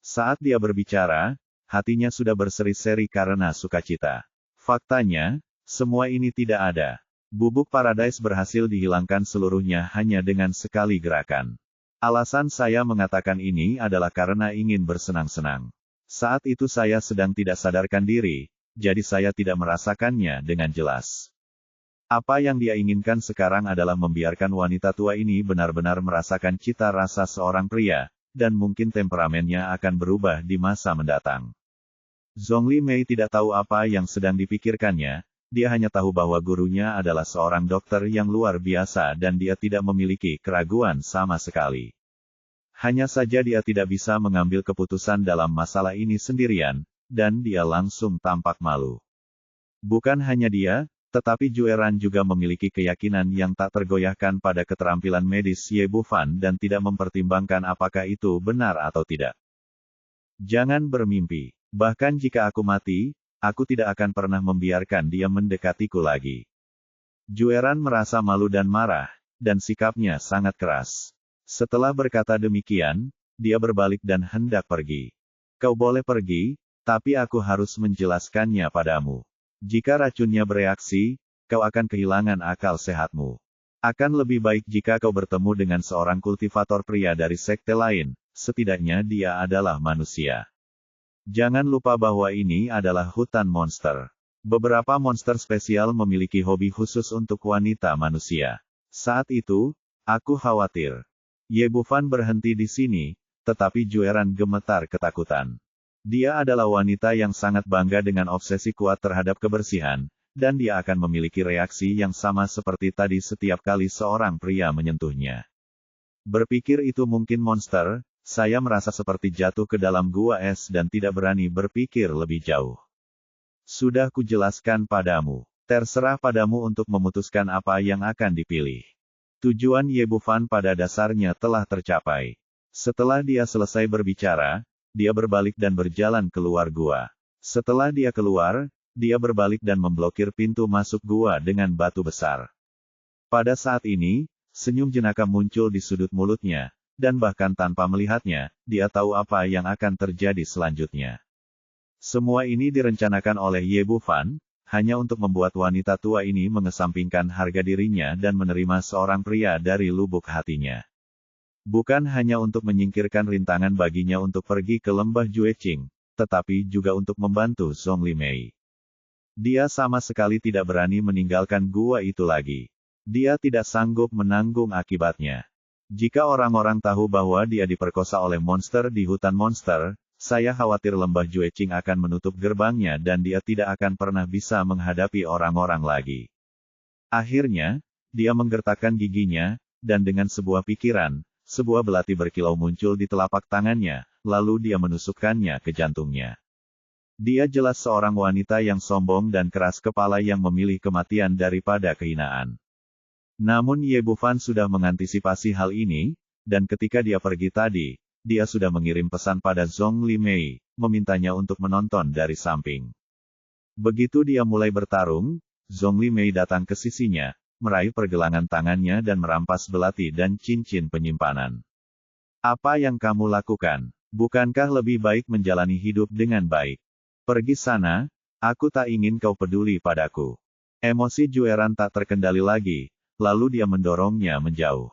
Saat dia berbicara, hatinya sudah berseri-seri karena sukacita. Faktanya, semua ini tidak ada. Bubuk Paradise berhasil dihilangkan seluruhnya hanya dengan sekali gerakan. Alasan saya mengatakan ini adalah karena ingin bersenang-senang. Saat itu saya sedang tidak sadarkan diri, jadi saya tidak merasakannya dengan jelas. Apa yang dia inginkan sekarang adalah membiarkan wanita tua ini benar-benar merasakan cita rasa seorang pria, dan mungkin temperamennya akan berubah di masa mendatang. Zhongli Mei tidak tahu apa yang sedang dipikirkannya. Dia hanya tahu bahwa gurunya adalah seorang dokter yang luar biasa dan dia tidak memiliki keraguan sama sekali. Hanya saja dia tidak bisa mengambil keputusan dalam masalah ini sendirian, dan dia langsung tampak malu. Bukan hanya dia, tetapi Jueran juga memiliki keyakinan yang tak tergoyahkan pada keterampilan medis Ye Bufan dan tidak mempertimbangkan apakah itu benar atau tidak. Jangan bermimpi. Bahkan jika aku mati, aku tidak akan pernah membiarkan dia mendekatiku lagi. Jueran merasa malu dan marah, dan sikapnya sangat keras. Setelah berkata demikian, dia berbalik dan hendak pergi. Kau boleh pergi, tapi aku harus menjelaskannya padamu. Jika racunnya bereaksi, kau akan kehilangan akal sehatmu. Akan lebih baik jika kau bertemu dengan seorang kultivator pria dari sekte lain, setidaknya dia adalah manusia. Jangan lupa bahwa ini adalah hutan monster. Beberapa monster spesial memiliki hobi khusus untuk wanita manusia. Saat itu, aku khawatir. Ye Bufan berhenti di sini, tetapi Jueran gemetar ketakutan. Dia adalah wanita yang sangat bangga dengan obsesi kuat terhadap kebersihan, dan dia akan memiliki reaksi yang sama seperti tadi setiap kali seorang pria menyentuhnya. Berpikir itu mungkin monster. Saya merasa seperti jatuh ke dalam gua es dan tidak berani berpikir lebih jauh. Sudah kujelaskan padamu. Terserah padamu untuk memutuskan apa yang akan dipilih. Tujuan Ye Bufan pada dasarnya telah tercapai. Setelah dia selesai berbicara, dia berbalik dan berjalan keluar gua. Setelah dia keluar, dia berbalik dan memblokir pintu masuk gua dengan batu besar. Pada saat ini, senyum jenaka muncul di sudut mulutnya, dan bahkan tanpa melihatnya, dia tahu apa yang akan terjadi selanjutnya. Semua ini direncanakan oleh Ye Bufan, hanya untuk membuat wanita tua ini mengesampingkan harga dirinya dan menerima seorang pria dari lubuk hatinya. Bukan hanya untuk menyingkirkan rintangan baginya untuk pergi ke lembah Jueqing, tetapi juga untuk membantu Zhongli Mei. Dia sama sekali tidak berani meninggalkan gua itu lagi. Dia tidak sanggup menanggung akibatnya. Jika orang-orang tahu bahwa dia diperkosa oleh monster di hutan monster, saya khawatir lembah Jueqing akan menutup gerbangnya dan dia tidak akan pernah bisa menghadapi orang-orang lagi. Akhirnya, dia menggertakkan giginya, dan dengan sebuah pikiran, sebuah belati berkilau muncul di telapak tangannya, lalu dia menusukkannya ke jantungnya. Dia jelas seorang wanita yang sombong dan keras kepala yang memilih kematian daripada kehinaan. Namun Ye Bufan sudah mengantisipasi hal ini, dan ketika dia pergi tadi, dia sudah mengirim pesan pada Zhongli Mei, memintanya untuk menonton dari samping. Begitu dia mulai bertarung, Zhongli Mei datang ke sisinya, meraih pergelangan tangannya dan merampas belati dan cincin penyimpanan. Apa yang kamu lakukan? Bukankah lebih baik menjalani hidup dengan baik? Pergi sana, aku tak ingin kau peduli padaku. Emosi Jueran tak terkendali lagi, lalu dia mendorongnya menjauh.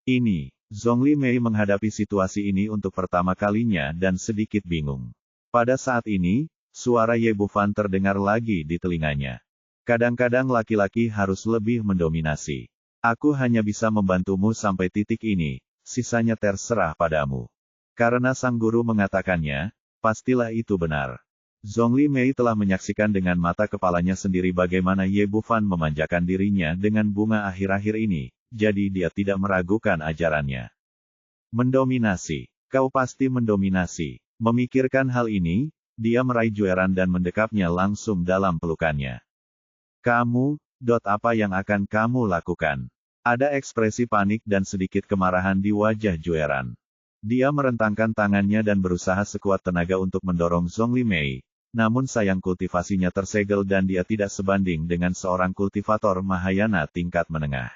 Ini, Zhongli Mei menghadapi situasi ini untuk pertama kalinya dan sedikit bingung. Pada saat ini, suara Ye Bufan terdengar lagi di telinganya. Kadang-kadang laki-laki harus lebih mendominasi. Aku hanya bisa membantumu sampai titik ini, sisanya terserah padamu. Karena sang guru mengatakannya, pastilah itu benar. Zhongli Mei telah menyaksikan dengan mata kepalanya sendiri bagaimana Ye Bufan memanjakan dirinya dengan bunga akhir-akhir ini. Jadi dia tidak meragukan ajarannya. Mendominasi. Kau pasti mendominasi. Memikirkan hal ini, dia meraih Jueran dan mendekapnya langsung dalam pelukannya. Kamu, apa yang akan kamu lakukan? Ada ekspresi panik dan sedikit kemarahan di wajah Jueran. Dia merentangkan tangannya dan berusaha sekuat tenaga untuk mendorong Zhongli Mei, namun sayang kultivasinya tersegel dan dia tidak sebanding dengan seorang kultivator Mahayana tingkat menengah.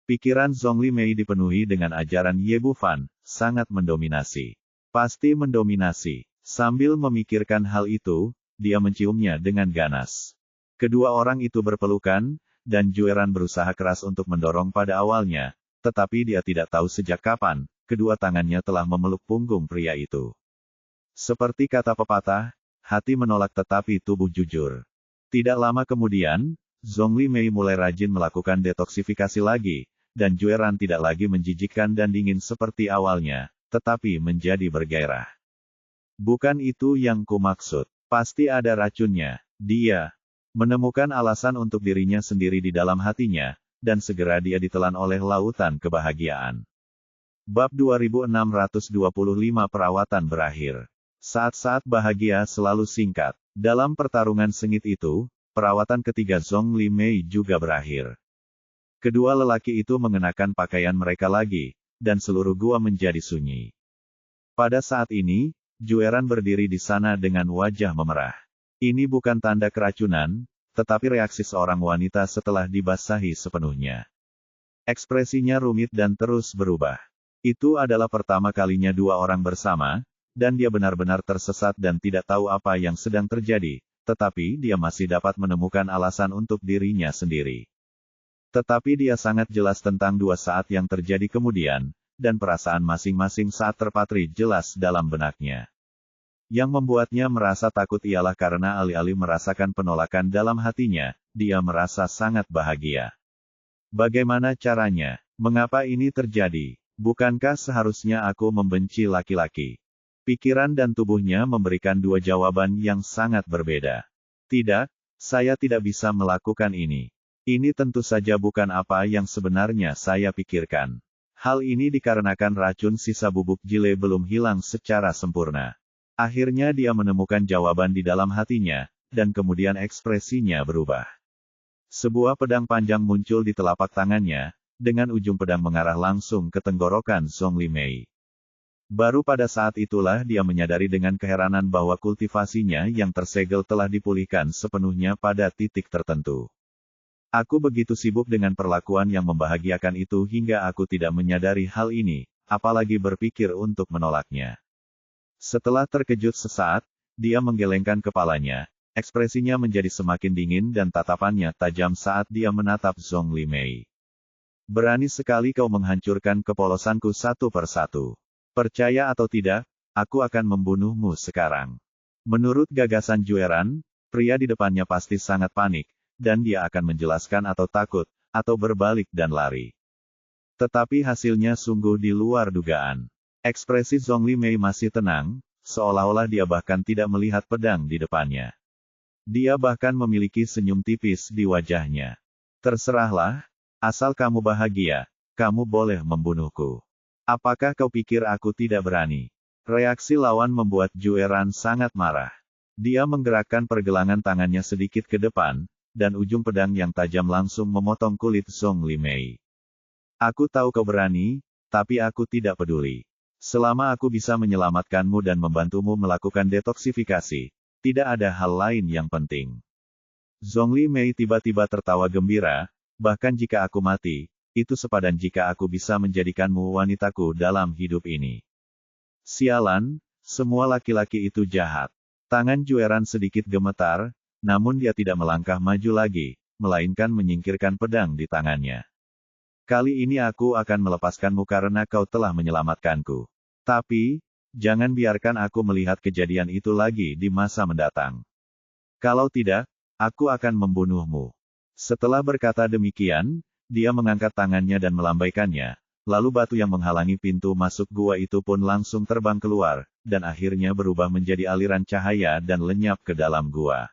Pikiran Zhongli Mei dipenuhi dengan ajaran Ye Bufan, sangat mendominasi. Pasti mendominasi. Sambil memikirkan hal itu, dia menciumnya dengan ganas. Kedua orang itu berpelukan, dan Jueran berusaha keras untuk mendorong pada awalnya, tetapi dia tidak tahu sejak kapan, kedua tangannya telah memeluk punggung pria itu. Seperti kata pepatah, hati menolak tetapi tubuh jujur. Tidak lama kemudian, Zhongli Mei mulai rajin melakukan detoksifikasi lagi, dan Jueran tidak lagi menjijikkan dan dingin seperti awalnya, tetapi menjadi bergairah. Bukan itu yang kumaksud. Pasti ada racunnya. Dia menemukan alasan untuk dirinya sendiri di dalam hatinya, dan segera dia ditelan oleh lautan kebahagiaan. Bab 2625 Perawatan berakhir. Saat-saat bahagia selalu singkat. Dalam pertarungan sengit itu, perawatan ketiga Zhongli Mei juga berakhir. Kedua lelaki itu mengenakan pakaian mereka lagi, dan seluruh gua menjadi sunyi. Pada saat ini, Jueran berdiri di sana dengan wajah memerah. Ini bukan tanda keracunan, tetapi reaksi seorang wanita setelah dibasahi sepenuhnya. Ekspresinya rumit dan terus berubah. Itu adalah pertama kalinya dua orang bersama, dan dia benar-benar tersesat dan tidak tahu apa yang sedang terjadi, tetapi dia masih dapat menemukan alasan untuk dirinya sendiri. Tetapi dia sangat jelas tentang dua saat yang terjadi kemudian, dan perasaan masing-masing saat terpatri jelas dalam benaknya. Yang membuatnya merasa takut ialah karena alih-alih merasakan penolakan dalam hatinya, dia merasa sangat bahagia. Bagaimana caranya? Mengapa ini terjadi? Bukankah seharusnya aku membenci laki-laki? Pikiran dan tubuhnya memberikan dua jawaban yang sangat berbeda. Tidak, saya tidak bisa melakukan ini. Ini tentu saja bukan apa yang sebenarnya saya pikirkan. Hal ini dikarenakan racun sisa bubuk jile belum hilang secara sempurna. Akhirnya dia menemukan jawaban di dalam hatinya, dan kemudian ekspresinya berubah. Sebuah pedang panjang muncul di telapak tangannya, dengan ujung pedang mengarah langsung ke tenggorokan Zhong Limei. Baru pada saat itulah dia menyadari dengan keheranan bahwa kultivasinya yang tersegel telah dipulihkan sepenuhnya pada titik tertentu. Aku begitu sibuk dengan perlakuan yang membahagiakan itu hingga aku tidak menyadari hal ini, apalagi berpikir untuk menolaknya. Setelah terkejut sesaat, dia menggelengkan kepalanya. Ekspresinya menjadi semakin dingin dan tatapannya tajam saat dia menatap Zhong Limei. Berani sekali kau menghancurkan kepolosanku satu persatu. Percaya atau tidak, aku akan membunuhmu sekarang. Menurut gagasan Jueran, pria di depannya pasti sangat panik, dan dia akan menjelaskan atau takut, atau berbalik dan lari. Tetapi hasilnya sungguh di luar dugaan. Ekspresi Zhong Limei masih tenang, seolah-olah dia bahkan tidak melihat pedang di depannya. Dia bahkan memiliki senyum tipis di wajahnya. Terserahlah, asal kamu bahagia, kamu boleh membunuhku. Apakah kau pikir aku tidak berani? Reaksi lawan membuat Jueran sangat marah. Dia menggerakkan pergelangan tangannya sedikit ke depan, dan ujung pedang yang tajam langsung memotong kulit Zhong Limei. Aku tahu kau berani, tapi aku tidak peduli. Selama aku bisa menyelamatkanmu dan membantumu melakukan detoksifikasi, tidak ada hal lain yang penting. Zhong Limei tiba-tiba tertawa gembira, bahkan jika aku mati, itu sepadan jika aku bisa menjadikanmu wanitaku dalam hidup ini. Sialan, semua laki-laki itu jahat. Tangan Jueran sedikit gemetar, namun dia tidak melangkah maju lagi, melainkan menyingkirkan pedang di tangannya. Kali ini aku akan melepaskanmu karena kau telah menyelamatkanku. Tapi, jangan biarkan aku melihat kejadian itu lagi di masa mendatang. Kalau tidak, aku akan membunuhmu. Setelah berkata demikian, dia mengangkat tangannya dan melambaikannya, lalu batu yang menghalangi pintu masuk gua itu pun langsung terbang keluar, dan akhirnya berubah menjadi aliran cahaya dan lenyap ke dalam gua.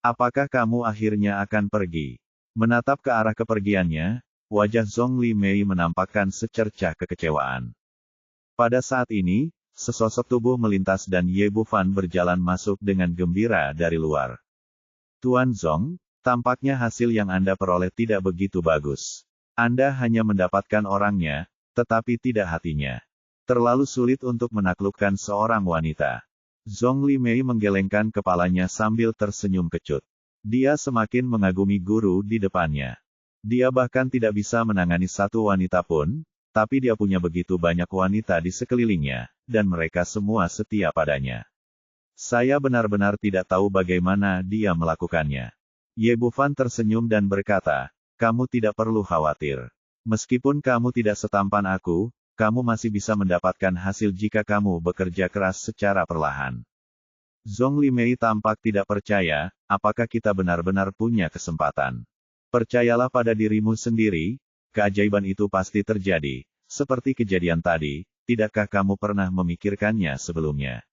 Apakah kamu akhirnya akan pergi? Menatap ke arah kepergiannya, wajah Zhong Limei menampakkan secercah kekecewaan. Pada saat ini, sesosok tubuh melintas dan Ye Bufan berjalan masuk dengan gembira dari luar. Tuan Zhong, tampaknya hasil yang Anda peroleh tidak begitu bagus. Anda hanya mendapatkan orangnya, tetapi tidak hatinya. Terlalu sulit untuk menaklukkan seorang wanita. Zhong Limei menggelengkan kepalanya sambil tersenyum kecut. Dia semakin mengagumi guru di depannya. Dia bahkan tidak bisa menangani satu wanita pun, tapi dia punya begitu banyak wanita di sekelilingnya, dan mereka semua setia padanya. Saya benar-benar tidak tahu bagaimana dia melakukannya. Ye Bufan tersenyum dan berkata, kamu tidak perlu khawatir. Meskipun kamu tidak setampan aku, kamu masih bisa mendapatkan hasil jika kamu bekerja keras secara perlahan. Zhong Limei tampak tidak percaya, apakah kita benar-benar punya kesempatan. Percayalah pada dirimu sendiri, keajaiban itu pasti terjadi, seperti kejadian tadi, tidakkah kamu pernah memikirkannya sebelumnya?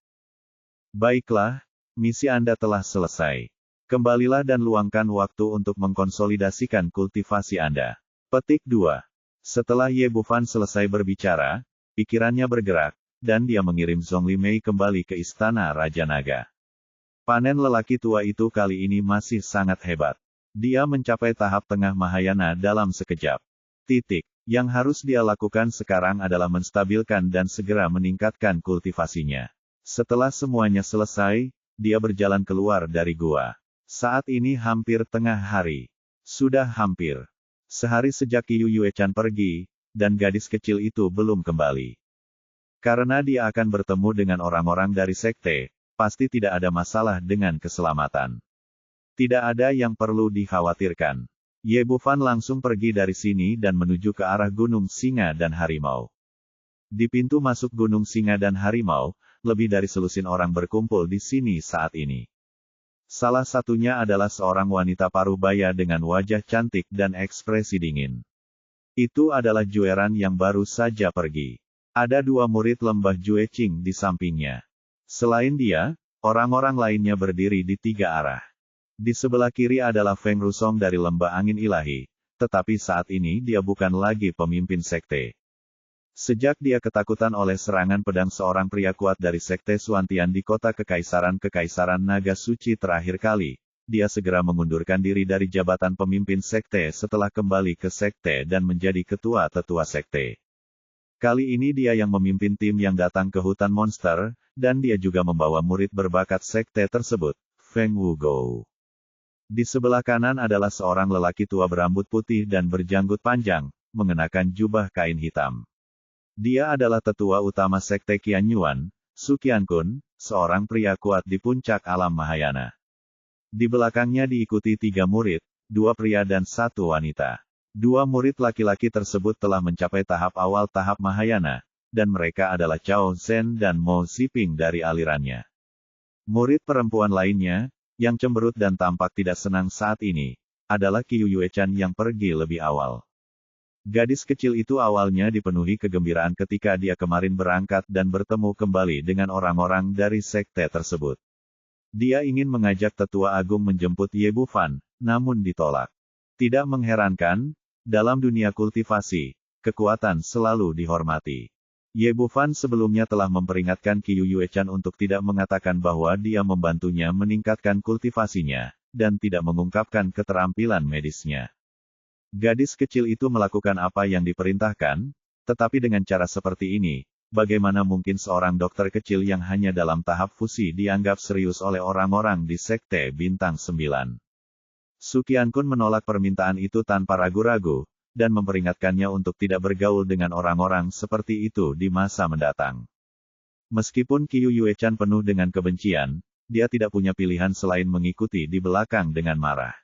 Baiklah, misi Anda telah selesai. Kembalilah dan luangkan waktu untuk mengkonsolidasikan kultivasi Anda. Petik 2. Setelah Ye Bufan selesai berbicara, pikirannya bergerak, dan dia mengirim Zhong Limei kembali ke istana Raja Naga. Panen lelaki tua itu kali ini masih sangat hebat. Dia mencapai tahap tengah Mahayana dalam sekejap. Yang harus dia lakukan sekarang adalah menstabilkan dan segera meningkatkan kultivasinya. Setelah semuanya selesai, dia berjalan keluar dari gua. Saat ini hampir tengah hari. Sudah hampir sehari sejak Qiu Yuechan pergi, dan gadis kecil itu belum kembali. Karena dia akan bertemu dengan orang-orang dari sekte, pasti tidak ada masalah dengan keselamatan. Tidak ada yang perlu dikhawatirkan. Ye Bufan langsung pergi dari sini dan menuju ke arah Gunung Singa dan Harimau. Di pintu masuk Gunung Singa dan Harimau, lebih dari selusin orang berkumpul di sini saat ini. Salah satunya adalah seorang wanita paruh baya dengan wajah cantik dan ekspresi dingin. Itu adalah Jueran yang baru saja pergi. Ada dua murid lembah Jueqing di sampingnya. Selain dia, orang-orang lainnya berdiri di tiga arah. Di sebelah kiri adalah Feng Rusong dari lembah angin ilahi, tetapi saat ini dia bukan lagi pemimpin sekte. Sejak dia ketakutan oleh serangan pedang seorang pria kuat dari sekte Suantian di kota Kekaisaran Naga Suci terakhir kali, dia segera mengundurkan diri dari jabatan pemimpin sekte setelah kembali ke sekte dan menjadi ketua tetua sekte. Kali ini dia yang memimpin tim yang datang ke hutan monster, dan dia juga membawa murid berbakat sekte tersebut, Feng Wugou. Di sebelah kanan adalah seorang lelaki tua berambut putih dan berjanggut panjang, mengenakan jubah kain hitam. Dia adalah tetua utama sekte Qianyuan, Su Qiankun, seorang pria kuat di puncak alam Mahayana. Di belakangnya diikuti 3 murid, 2 pria dan 1 wanita. 2 murid laki-laki tersebut telah mencapai tahap awal tahap Mahayana, dan mereka adalah Chao Zhen dan Mo Ziping dari alirannya. Murid perempuan lainnya, yang cemberut dan tampak tidak senang saat ini, adalah Qiu Yuechan yang pergi lebih awal. Gadis kecil itu awalnya dipenuhi kegembiraan ketika dia kemarin berangkat dan bertemu kembali dengan orang-orang dari sekte tersebut. Dia ingin mengajak tetua agung menjemput Ye Bufan, namun ditolak. Tidak mengherankan, dalam dunia kultivasi, kekuatan selalu dihormati. Ye Bufan sebelumnya telah memperingatkan Qiu Yuechan untuk tidak mengatakan bahwa dia membantunya meningkatkan kultivasinya, dan tidak mengungkapkan keterampilan medisnya. Gadis kecil itu melakukan apa yang diperintahkan, tetapi dengan cara seperti ini, bagaimana mungkin seorang dokter kecil yang hanya dalam tahap fusi dianggap serius oleh orang-orang di sekte Bintang 9? Su Qiankun menolak permintaan itu tanpa ragu-ragu, dan memperingatkannya untuk tidak bergaul dengan orang-orang seperti itu di masa mendatang. Meskipun Qiu Yuechan penuh dengan kebencian, dia tidak punya pilihan selain mengikuti di belakang dengan marah.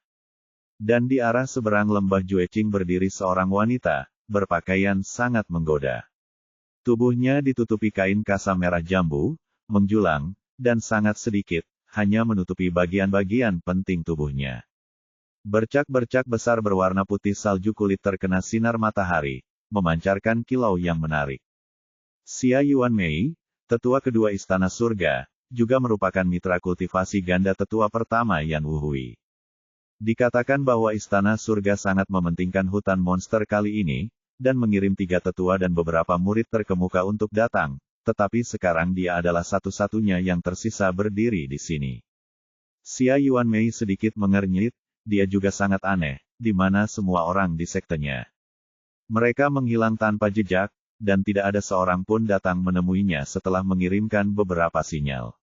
Dan di arah seberang lembah Jueqing berdiri seorang wanita, berpakaian sangat menggoda. Tubuhnya ditutupi kain kasam merah jambu, menjulang, dan sangat sedikit, hanya menutupi bagian-bagian penting tubuhnya. Bercak-bercak besar berwarna putih salju kulit terkena sinar matahari, memancarkan kilau yang menarik. Xia Yuanmei, tetua kedua istana surga, juga merupakan mitra kultivasi ganda tetua pertama Yan Wuhui. Dikatakan bahwa istana surga sangat mementingkan hutan monster kali ini, dan mengirim 3 tetua dan beberapa murid terkemuka untuk datang, tetapi sekarang dia adalah satu-satunya yang tersisa berdiri di sini. Xia Yuanmei sedikit mengernyit, dia juga sangat aneh, di mana semua orang di sektenya. Mereka menghilang tanpa jejak, dan tidak ada seorang pun datang menemuinya setelah mengirimkan beberapa sinyal.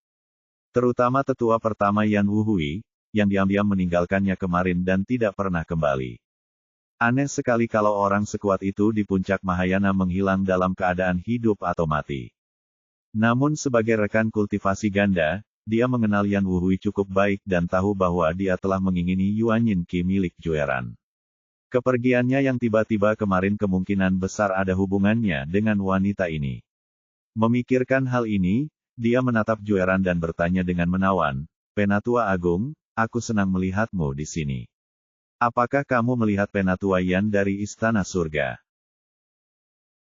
Terutama tetua pertama Yan Wuhui, yang diam-diam meninggalkannya kemarin dan tidak pernah kembali. Aneh sekali kalau orang sekuat itu di puncak Mahayana menghilang dalam keadaan hidup atau mati. Namun sebagai rekan kultivasi ganda, dia mengenal Yan Wuhui cukup baik dan tahu bahwa dia telah mengingini Yuanyin Qi milik Jueran. Kepergiannya yang tiba-tiba kemarin kemungkinan besar ada hubungannya dengan wanita ini. Memikirkan hal ini, dia menatap Jueran dan bertanya dengan menawan, "Penatua Agung, aku senang melihatmu di sini. Apakah kamu melihat Penatua Yan dari Istana Surga?"